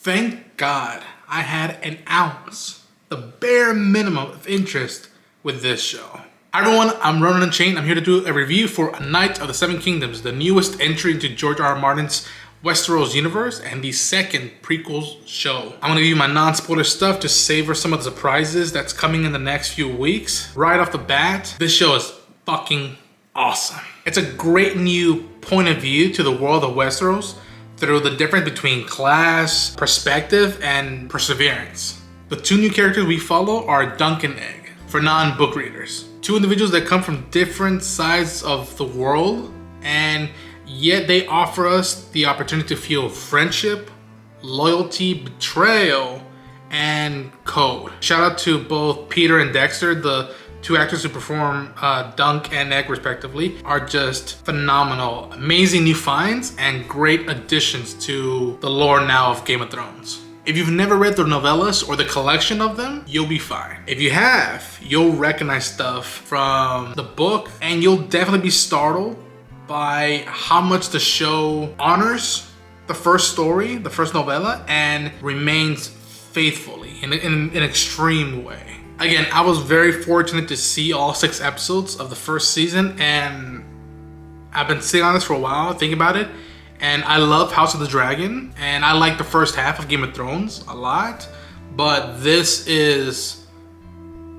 Thank God I had an ounce, the bare minimum of interest with this show. Hi everyone, I'm Ronan Unchained. I'm here to do a review for A Knight of the Seven Kingdoms, the newest entry into George R.R. Martin's Westeros universe and the second prequel show. I'm gonna give you my non-spoiler stuff to savor some of the surprises that's coming in the next few weeks. Right off the bat, this show is fucking awesome. It's a great new point of view to the world of Westeros through the difference between class, perspective, and perseverance. The two new characters we follow are Dunk and Egg, for non-book readers. Two individuals that come from different sides of the world, and yet they offer us the opportunity to feel friendship, loyalty, betrayal, and code. Shout out to both Peter and Dexter, the two actors who perform Dunk and Egg respectively, are just phenomenal. Amazing new finds and great additions to the lore now of Game of Thrones. If you've never read the novellas or the collection of them, you'll be fine. If you have, you'll recognize stuff from the book, and you'll definitely be startled by how much the show honors the first story, the first novella, and remains faithfully in an extreme way. Again, I was very fortunate to see all 6 episodes of the first season, and I've been sitting on this for a while, thinking about it, and I love House of the Dragon, and I like the first half of Game of Thrones a lot, but this is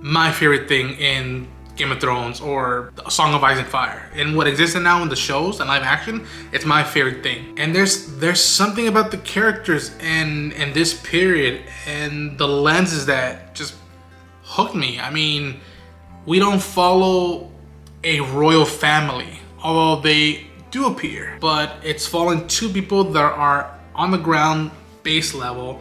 my favorite thing in Game of Thrones or A Song of Ice and Fire. And what exists now in the shows and live action, it's my favorite thing. And there's something about the characters and this period and the lenses that just hooked me. I mean, we don't follow a royal family, although they do appear, but it's following two people that are on the ground base level,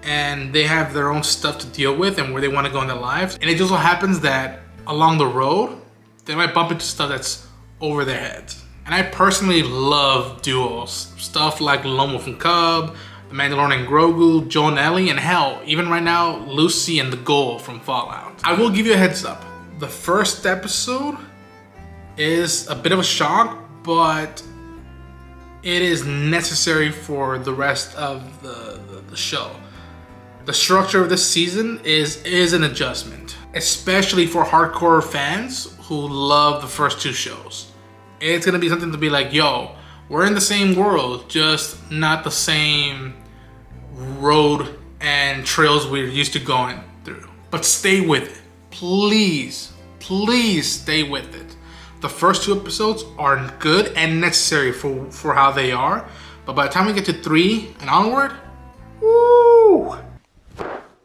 and they have their own stuff to deal with and where they want to go in their lives. And it just so happens that along the road, they might bump into stuff that's over their heads. And I personally love duos, stuff like Lone Wolf and Cub, the Mandalorian and Grogu, Joe and Ellie, and hell, even right now, Lucy and the Ghoul from Fallout. I will give you a heads up. The first episode is a bit of a shock, but it is necessary for the rest of the show. The structure of this season is an adjustment, especially for hardcore fans who love the first 2 shows. It's gonna be something to be like, yo, we're in the same world, just not the same road and trails we're used to going through. But stay with it. Please, please stay with it. The first 2 episodes are good and necessary for how they are. But by the time we get to 3 and onward, woo!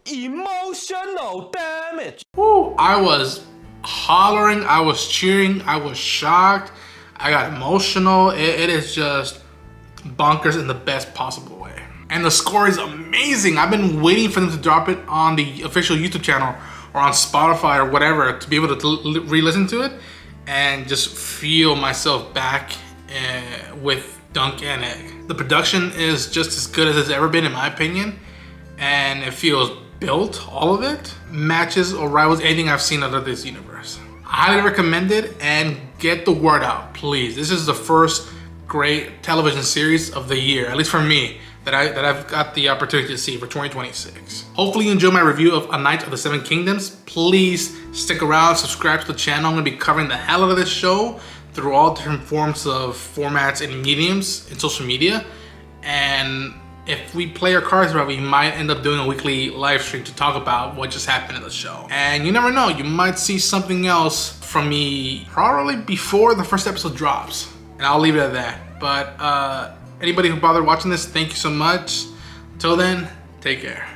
Emotional damage. Woo! I was hollering, I was cheering, I was shocked. I got emotional. It is just bonkers in the best possible way. And the score is amazing. I've been waiting for them to drop it on the official YouTube channel or on Spotify or whatever to be able to re-listen to it and just feel myself back with Dunk and Egg. The production is just as good as it's ever been in my opinion, and it feels built, all of it, matches or rivals anything I've seen out of this universe. I highly recommend it, and get the word out, please. This is the first great television series of the year, at least for me, that I've got the opportunity to see for 2026. Hopefully you enjoy my review of A Knight of the Seven Kingdoms. Please stick around, subscribe to the channel. I'm gonna be covering the hell out of this show through all different forms of formats and mediums in social media. And if we play our cards right, we might end up doing a weekly live stream to talk about what just happened in the show. And you never know, you might see something else from me probably before the first episode drops. And I'll leave it at that. But anybody who bothered watching this, thank you so much. Till then, take care.